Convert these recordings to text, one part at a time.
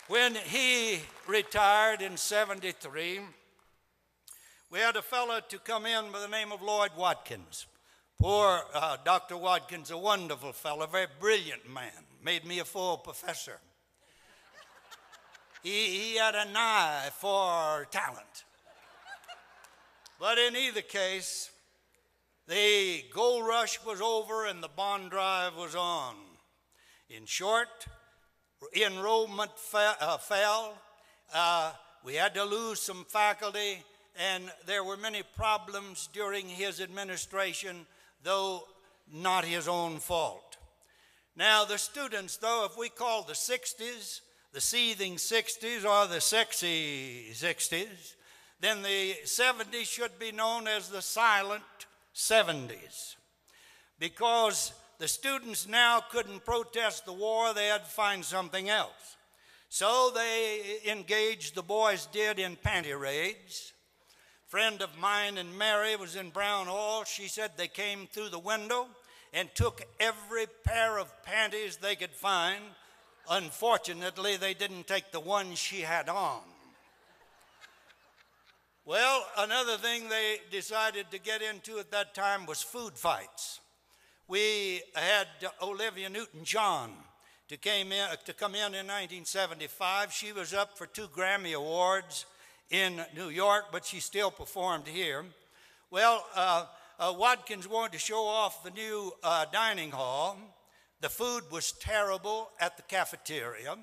When he retired in '73, we had a fellow to come in by the name of Lloyd Watkins. Poor Dr. Watkins, a wonderful fellow, a very brilliant man, made me a full professor. He had an eye for talent. But in either case, the gold rush was over and the bond drive was on. In short, enrollment fell. We had to lose some faculty, and there were many problems during his administration, though not his own fault. Now, the students, though, if we call the 60s, the seething 60s or the sexy 60s, then the 70s should be known as the silent 70s. Because the students now couldn't protest the war, they had to find something else. So they engaged, the boys did, in panty raids. A friend of mine and Mary was in Brown Hall. She said they came through the window and took every pair of panties they could find. Unfortunately, they didn't take the one she had on. Well, another thing they decided to get into at that time was food fights. We had Olivia Newton-John to come in 1975. She was up for 2 Grammy Awards in New York, but she still performed here. Well, Watkins wanted to show off the new dining hall. The food was terrible at the cafeteria.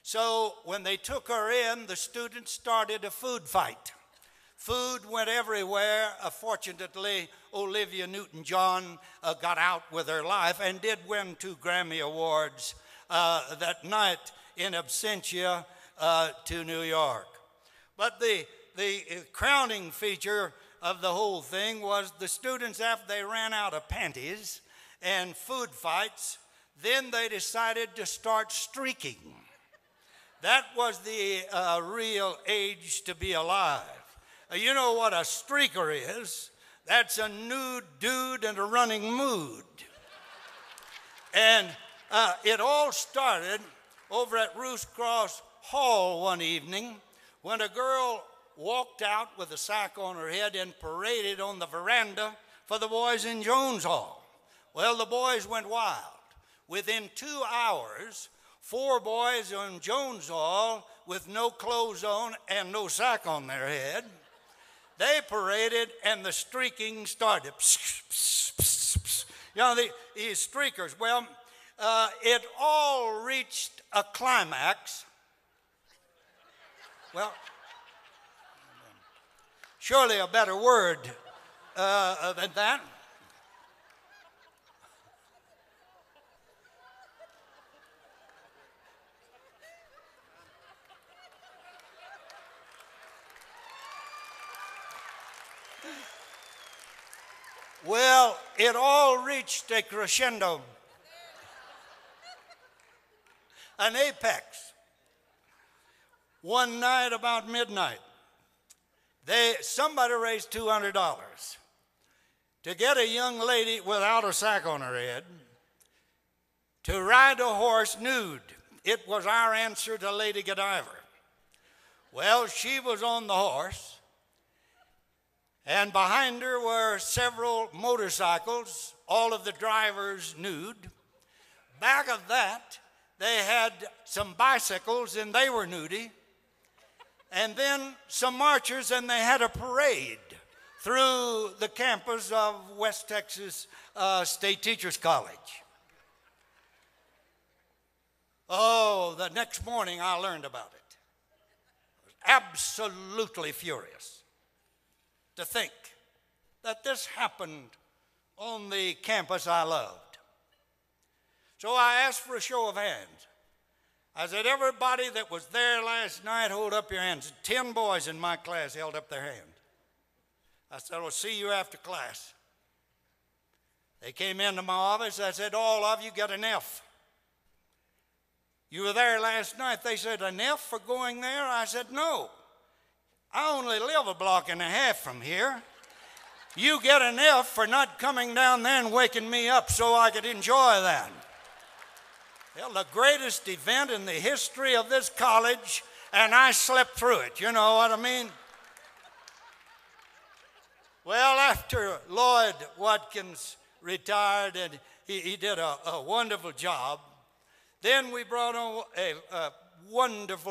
So when they took her in, the students started a food fight. Food went everywhere. Fortunately, Olivia Newton-John got out with her life and did win 2 Grammy Awards that night in absentia to New York. But the crowning feature of the whole thing was the students, after they ran out of panties and food fights, then they decided to start streaking. That was the real age to be alive. You know what a streaker is? That's a nude dude in a running mood. And it all started over at Roost Cross Hall one evening when a girl walked out with a sack on her head and paraded on the veranda for the boys in Jones Hall. Well, the boys went wild. Within 2 hours, 4 boys in Jones Hall with no clothes on and no sack on their head, they paraded and the streaking started. Psh, psh, psh, psh. You know, these streakers, well, it all reached a climax. Well, surely a better word than that. Well, it all reached a crescendo, an apex. One night about midnight, somebody raised $200 to get a young lady without a sack on her head to ride a horse nude. It was our answer to Lady Godiva. Well, she was on the horse, and behind her were several motorcycles, all of the drivers nude. Back of that, they had some bicycles, and they were nudie. And then some marchers, and they had a parade through the campus of West Texas State Teachers College. Oh, the next morning I learned about it. I was absolutely furious to think that this happened on the campus I loved. So I asked for a show of hands. I said, everybody that was there last night, hold up your hands. 10 boys in my class held up their hand. I said, I'll see you after class. They came into my office. I said, all of you get an F. You were there last night. They said, an F for going there? I said, no. I only live a block and a half from here. You get an F for not coming down there and waking me up so I could enjoy that. Well, the greatest event in the history of this college, and I slept through it, you know what I mean? Well, after Lloyd Watkins retired, and he did a wonderful job, then we brought on a wonderful